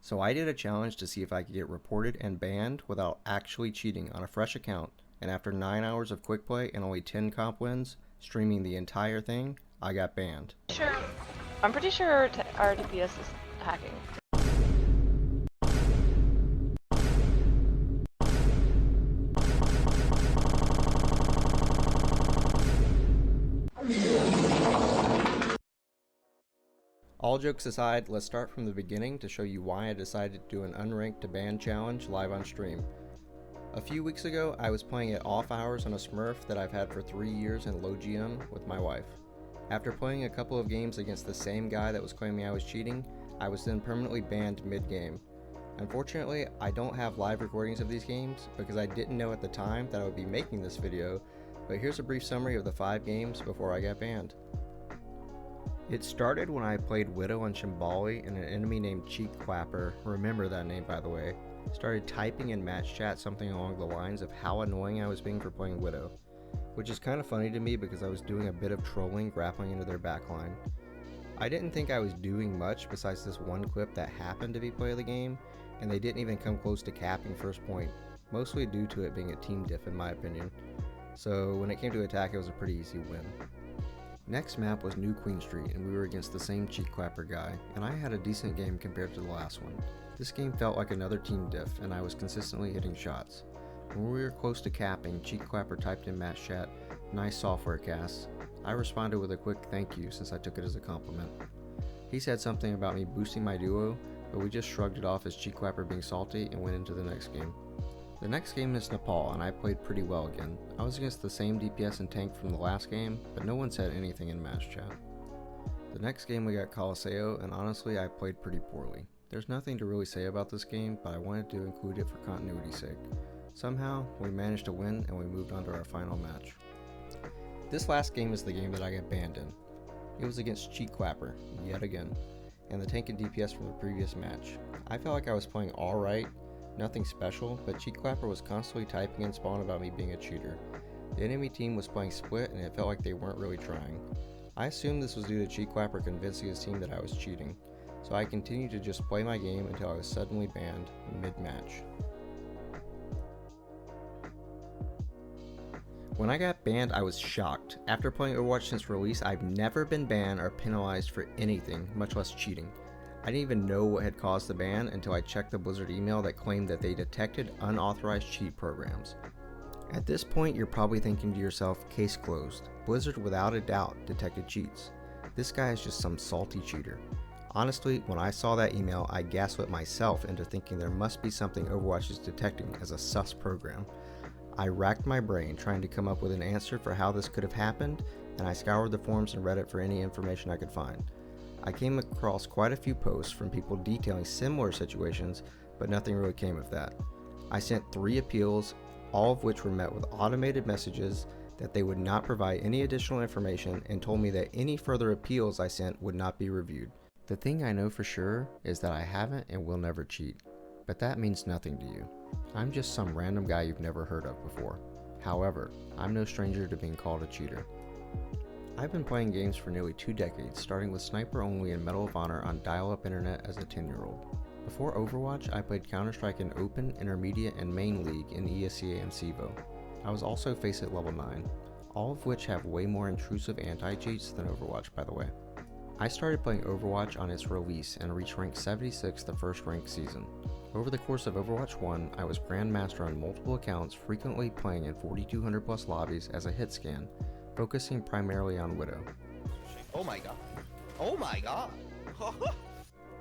So I did a challenge to see if I could get reported and banned without actually cheating on a fresh account, and after 9 hours of quick play and only 10 comp wins, streaming the entire thing, I got banned. Sure. I'm pretty sure our DPS is hacking. All jokes aside, let's start from the beginning to show you why I decided to do an unranked to ban challenge live on stream. A few weeks ago, I was playing at off hours on a Smurf that I've had for 3 years in low GM with my wife. After playing a couple of games against the same guy that was claiming I was cheating, I was then permanently banned mid-game. Unfortunately, I don't have live recordings of these games because I didn't know at the time that I would be making this video, but here's a brief summary of the 5 games before I got banned. It started when I played Widow on Shimbali and an enemy named Cheek Clapper, remember that name by the way, started typing in match chat something along the lines of how annoying I was being for playing Widow, which is kind of funny to me because I was doing a bit of trolling grappling into their backline. I didn't think I was doing much besides this one clip that happened to be play of the game, and they didn't even come close to capping first point, mostly due to it being a team diff in my opinion. So when it came to attack, it was a pretty easy win. Next map was New Queen Street, and we were against the same Cheek Clapper guy, and I had a decent game compared to the last one. This game felt like another team diff, and I was consistently hitting shots. When we were close to capping, Cheek Clapper typed in match chat, "Nice software cast." I responded with a quick thank you since I took it as a compliment. He said something about me boosting my duo, but we just shrugged it off as Cheek Clapper being salty and went into the next game. The next game is Nepal, and I played pretty well again. I was against the same DPS and tank from the last game, but no one said anything in match chat. The next game we got Colosseo, and honestly I played pretty poorly. There's nothing to really say about this game, but I wanted to include it for continuity's sake. Somehow, we managed to win and we moved on to our final match. This last game is the game that I got banned in. It was against Cheek Clapper, yet again, and the tank and DPS from the previous match. I felt like I was playing alright, nothing special, but Cheek Clapper was constantly typing in spawn about me being a cheater. The enemy team was playing split and it felt like they weren't really trying. I assumed this was due to Cheek Clapper convincing his team that I was cheating, so I continued to just play my game until I was suddenly banned mid-match. When I got banned, I was shocked. After playing Overwatch since release, I've never been banned or penalized for anything, much less cheating. I didn't even know what had caused the ban until I checked the Blizzard email that claimed that they detected unauthorized cheat programs. At this point, you're probably thinking to yourself, case closed. Blizzard without a doubt detected cheats. This guy is just some salty cheater. Honestly, when I saw that email, I gaslit myself into thinking there must be something Overwatch is detecting as a sus program. I racked my brain trying to come up with an answer for how this could have happened, and I scoured the forums and Reddit for any information I could find. I came across quite a few posts from people detailing similar situations, but nothing really came of that. I sent 3 appeals, all of which were met with automated messages that they would not provide any additional information and told me that any further appeals I sent would not be reviewed. The thing I know for sure is that I haven't and will never cheat, but that means nothing to you. I'm just some random guy you've never heard of before. However, I'm no stranger to being called a cheater. I've been playing games for nearly 2 decades, starting with Sniper Only and Medal of Honor on dial-up internet as a 10-year-old. Before Overwatch, I played Counter-Strike in Open, Intermediate, and Main League in ESEA and CEVO. I was also FACEIT level 9, all of which have way more intrusive anti-cheats than Overwatch by the way. I started playing Overwatch on its release and reached rank 76 the first ranked season. Over the course of Overwatch 1, I was Grandmaster on multiple accounts, frequently playing in 4200 plus lobbies as a hit scan, focusing primarily on Widow. Oh my god. Oh my god.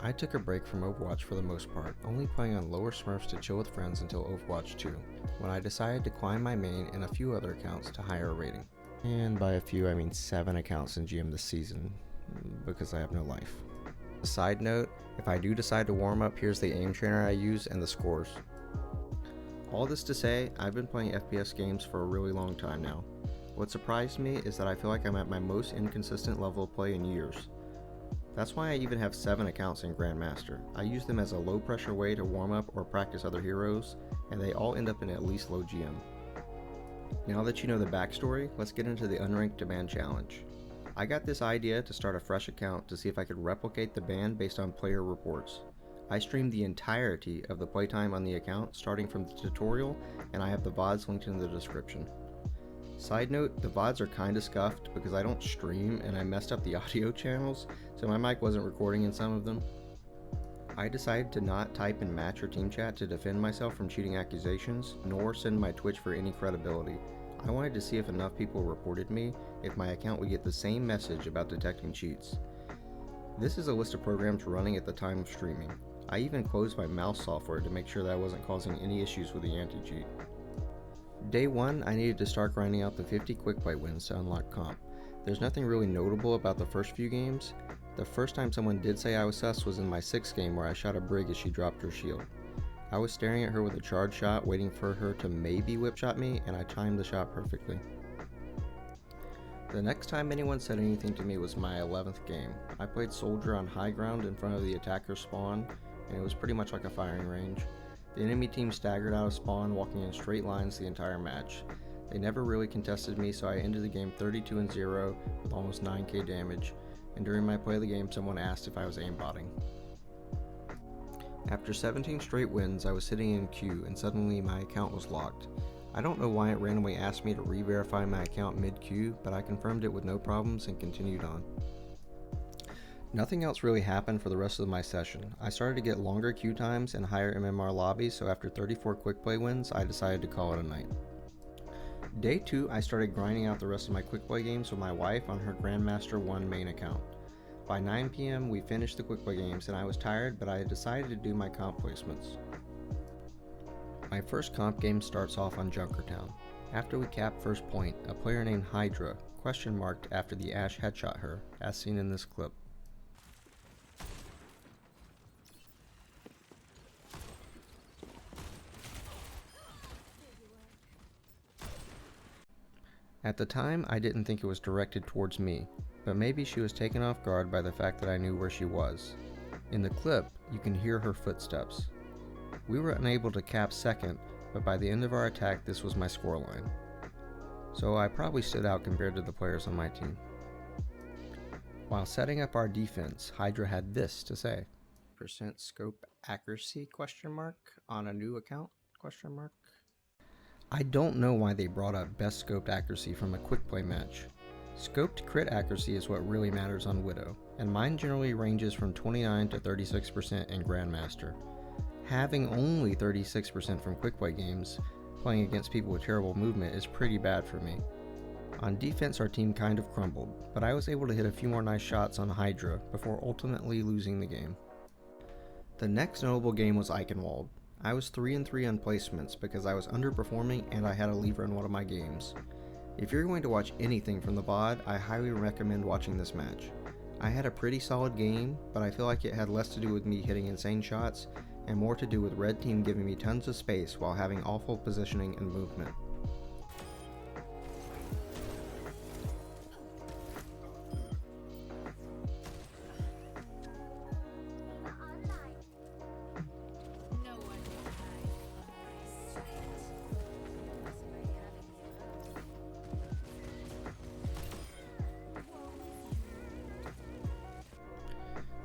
I took a break from Overwatch for the most part, only playing on lower Smurfs to chill with friends until Overwatch 2, when I decided to climb my main and a few other accounts to higher rating. And by a few I mean 7 accounts in GM this season, because I have no life. A side note, if I do decide to warm up, here's the aim trainer I use and the scores. All this to say, I've been playing FPS games for a really long time now. What surprised me is that I feel like I'm at my most inconsistent level of play in years. That's why I even have 7 accounts in Grandmaster. I use them as a low pressure way to warm up or practice other heroes, and they all end up in at least low GM. Now that you know the backstory, let's get into the unranked demand challenge. I got this idea to start a fresh account to see if I could replicate the ban based on player reports. I streamed the entirety of the playtime on the account, starting from the tutorial, and I have the VODs linked in the description. Side note, the VODs are kinda scuffed because I don't stream and I messed up the audio channels, so my mic wasn't recording in some of them. I decided to not type in match or team chat to defend myself from cheating accusations, nor send my Twitch for any credibility. I wanted to see if enough people reported me, if my account would get the same message about detecting cheats. This is a list of programs running at the time of streaming. I even closed my mouse software to make sure that I wasn't causing any issues with the anti-cheat. Day 1, I needed to start grinding out the 50 quick play wins to unlock comp. There's nothing really notable about the first few games. The first time someone did say I was sus was in my 6th game where I shot a Brig as she dropped her shield. I was staring at her with a charge shot, waiting for her to maybe whip shot me, and I timed the shot perfectly. The next time anyone said anything to me was my 11th game. I played soldier on high ground in front of the attacker spawn, and it was pretty much like a firing range. The enemy team staggered out of spawn, walking in straight lines the entire match. They never really contested me, so I ended the game 32-0 with almost 9k damage, and during my play of the game someone asked if I was aimbotting. After 17 straight wins, I was sitting in queue and suddenly my account was locked. I don't know why it randomly asked me to re-verify my account mid-queue, but I confirmed it with no problems and continued on. Nothing else really happened for the rest of my session. I started to get longer queue times and higher MMR lobbies, so after 34 quick play wins, I decided to call it a night. Day 2, I started grinding out the rest of my quick play games with my wife on her Grandmaster 1 main account. By 9 PM, we finished the quick play games and I was tired, but I had decided to do my comp placements. My first comp game starts off on Junkertown. After we cap first point, a player named Hydra question marked after the Ashe headshot her, as seen in this clip. At the time, I didn't think it was directed towards me, but maybe she was taken off guard by the fact that I knew where she was. In the clip, you can hear her footsteps. We were unable to cap second, but by the end of our attack this was my scoreline. So I probably stood out compared to the players on my team. While setting up our defense, Hydra had this to say. % scope accuracy on a new account ? I don't know why they brought up best scoped accuracy from a quick play match. Scoped crit accuracy is what really matters on Widow, and mine generally ranges from 29 to 36% in Grandmaster. Having only 36% from quick play games, playing against people with terrible movement, is pretty bad for me. On defense our team kind of crumbled, but I was able to hit a few more nice shots on Hydra before ultimately losing the game. The next notable game was Eichenwald. I was 3-3 on placements because I was underperforming and I had a lever in one of my games. If you're going to watch anything from the VOD, I highly recommend watching this match. I had a pretty solid game, but I feel like it had less to do with me hitting insane shots and more to do with red team giving me tons of space while having awful positioning and movement.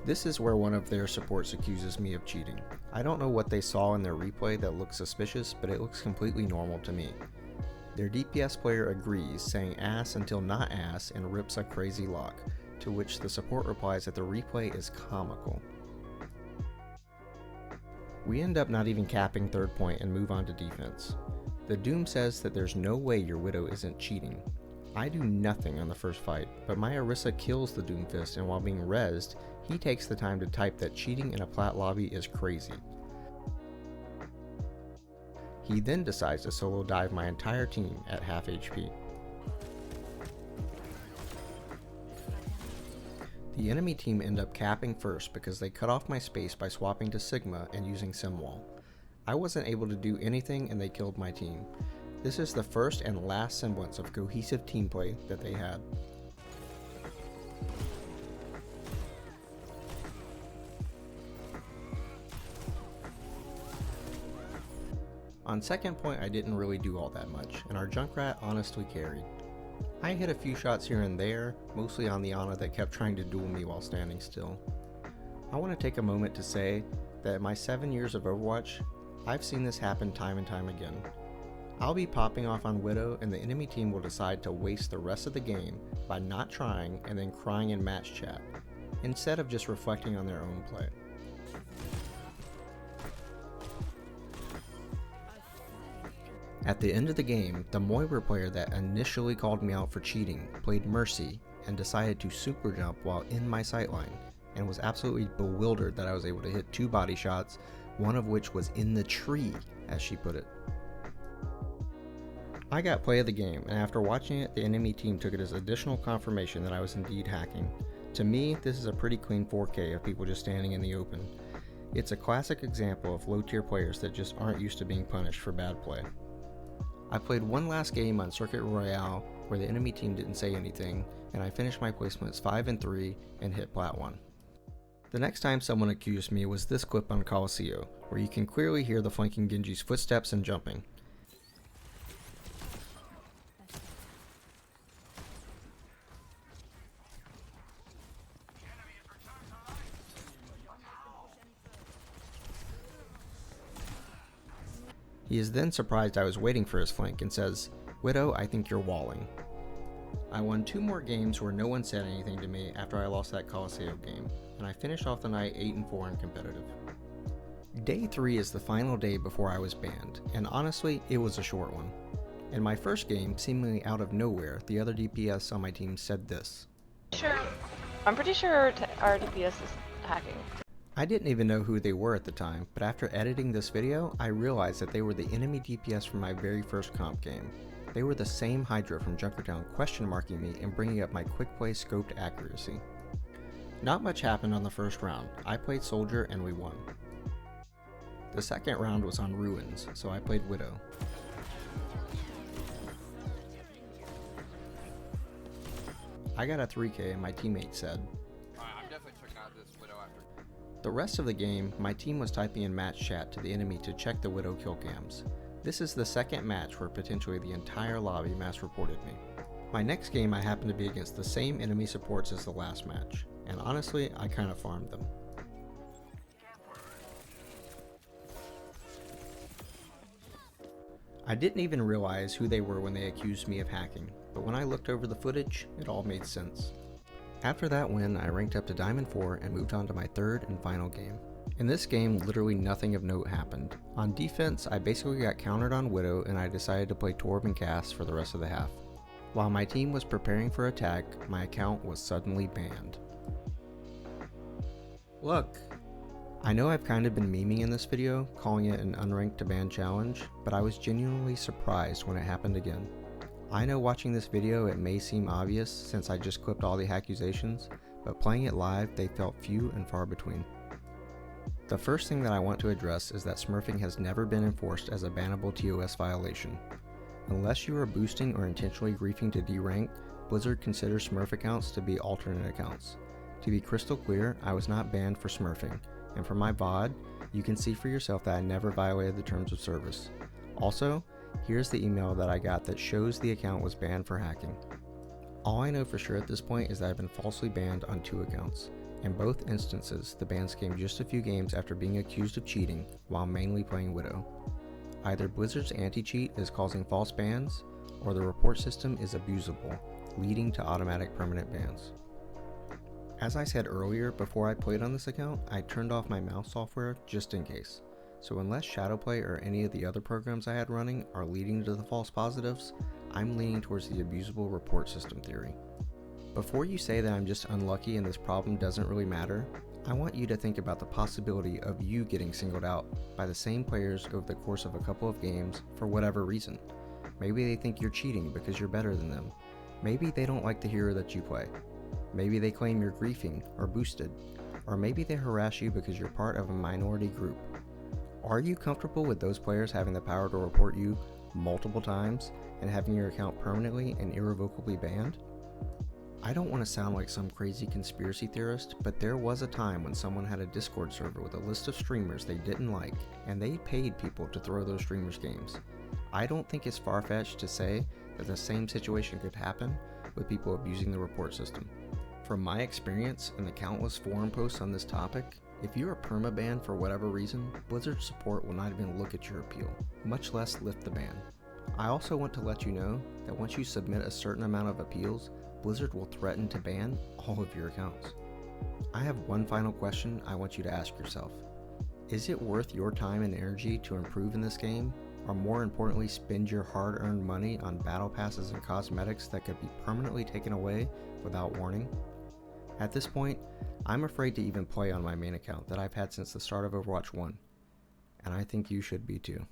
This is where one of their supports accuses me of cheating. I don't know what they saw in their replay that looks suspicious, but it looks completely normal to me. Their DPS player agrees, saying ass until not ass and rips a crazy lock, to which the support replies that the replay is comical. We end up not even capping third point and move on to defense. The Doom says that there's no way your Widow isn't cheating. I do nothing on the first fight, but my Orisa kills the Doomfist, and while being rezzed, he takes the time to type that cheating in a plat lobby is crazy. He then decides to solo dive my entire team at half HP. The enemy team end up capping first because they cut off my space by swapping to Sigma and using Simwall. I wasn't able to do anything and they killed my team. This is the first and last semblance of cohesive team play that they had. On second point I didn't really do all that much, and our Junkrat honestly carried. I hit a few shots here and there, mostly on the Ana that kept trying to duel me while standing still. I want to take a moment to say, that in my 7 years of Overwatch, I've seen this happen time and time again. I'll be popping off on Widow and the enemy team will decide to waste the rest of the game by not trying and then crying in match chat, instead of just reflecting on their own play. At the end of the game, the Moira player that initially called me out for cheating played Mercy and decided to super jump while in my sightline, and was absolutely bewildered that I was able to hit 2 body shots, one of which was in the tree, as she put it. I got play of the game, and after watching it, the enemy team took it as additional confirmation that I was indeed hacking. To me, this is a pretty clean 4K of people just standing in the open. It's a classic example of low tier players that just aren't used to being punished for bad play. I played one last game on Circuit Royale where the enemy team didn't say anything, and I finished my placements 5 and 3 and hit Plat 1. The next time someone accused me was this clip on Colosseo, where you can clearly hear the flanking Genji's footsteps and jumping. He is then surprised I was waiting for his flank and says, "Widow, I think you're walling." I won 2 more games where no one said anything to me after I lost that Colosseo game, and I finished off the night 8 and 4 in competitive. Day 3 is the final day before I was banned, and honestly, it was a short one. In my first game, seemingly out of nowhere, the other DPS on my team said this. I'm pretty sure our DPS is hacking. I didn't even know who they were at the time, but after editing this video, I realized that they were the enemy DPS from my very first comp game. They were the same Hydra from Junkertown question-marking me and bringing up my quick play scoped accuracy. Not much happened on the first round. I played Soldier and we won. The second round was on Ruins, so I played Widow. I got a 3K and my teammate said, I'm definitely checking out this Widow after. The rest of the game, my team was typing in match chat to the enemy to check the Widow kill cams. This is the second match where potentially the entire lobby mass reported me. My next game I happened to be against the same enemy supports as the last match, and honestly, I kinda farmed them. I didn't even realize who they were when they accused me of hacking, but when I looked over the footage, it all made sense. After that win, I ranked up to Diamond 4 and moved on to my third and final game. In this game, literally nothing of note happened. On defense, I basically got countered on Widow and I decided to play Torb and Cass for the rest of the half. While my team was preparing for attack, my account was suddenly banned. Look! I know I've kind of been memeing in this video, calling it an unranked to ban challenge, but I was genuinely surprised when it happened again. I know watching this video it may seem obvious since I just clipped all the accusations, but playing it live they felt few and far between. The first thing that I want to address is that smurfing has never been enforced as a bannable TOS violation. Unless you are boosting or intentionally griefing to D-rank, Blizzard considers smurf accounts to be alternate accounts. To be crystal clear, I was not banned for smurfing, and for my VOD, you can see for yourself that I never violated the terms of service. Also, here's the email that I got that shows the account was banned for hacking. All I know for sure at this point is that I've been falsely banned on 2 accounts. In both instances, the bans came just a few games after being accused of cheating while mainly playing Widow. Either Blizzard's anti-cheat is causing false bans, or the report system is abusable, leading to automatic permanent bans. As I said earlier, before I played on this account, I turned off my mouse software just in case. So unless Shadowplay or any of the other programs I had running are leading to the false positives, I'm leaning towards the abusable report system theory. Before you say that I'm just unlucky and this problem doesn't really matter, I want you to think about the possibility of you getting singled out by the same players over the course of a couple of games for whatever reason. Maybe they think you're cheating because you're better than them. Maybe they don't like the hero that you play. Maybe they claim you're griefing or boosted. Or maybe they harass you because you're part of a minority group. Are you comfortable with those players having the power to report you multiple times and having your account permanently and irrevocably banned? I don't want to sound like some crazy conspiracy theorist, but there was a time when someone had a Discord server with a list of streamers they didn't like, and they paid people to throw those streamers' games. I don't think it's far-fetched to say that the same situation could happen with people abusing the report system. From my experience and the countless forum posts on this topic, If you are perma-banned for whatever reason, Blizzard support will not even look at your appeal, much less lift the ban. I also want to let you know that once you submit a certain amount of appeals, Blizzard will threaten to ban all of your accounts. I have one final question I want you to ask yourself. Is it worth your time and energy to improve in this game, or more importantly spend your hard-earned money on battle passes and cosmetics that could be permanently taken away without warning? At this point, I'm afraid to even play on my main account that I've had since the start of Overwatch 1, and I think you should be too.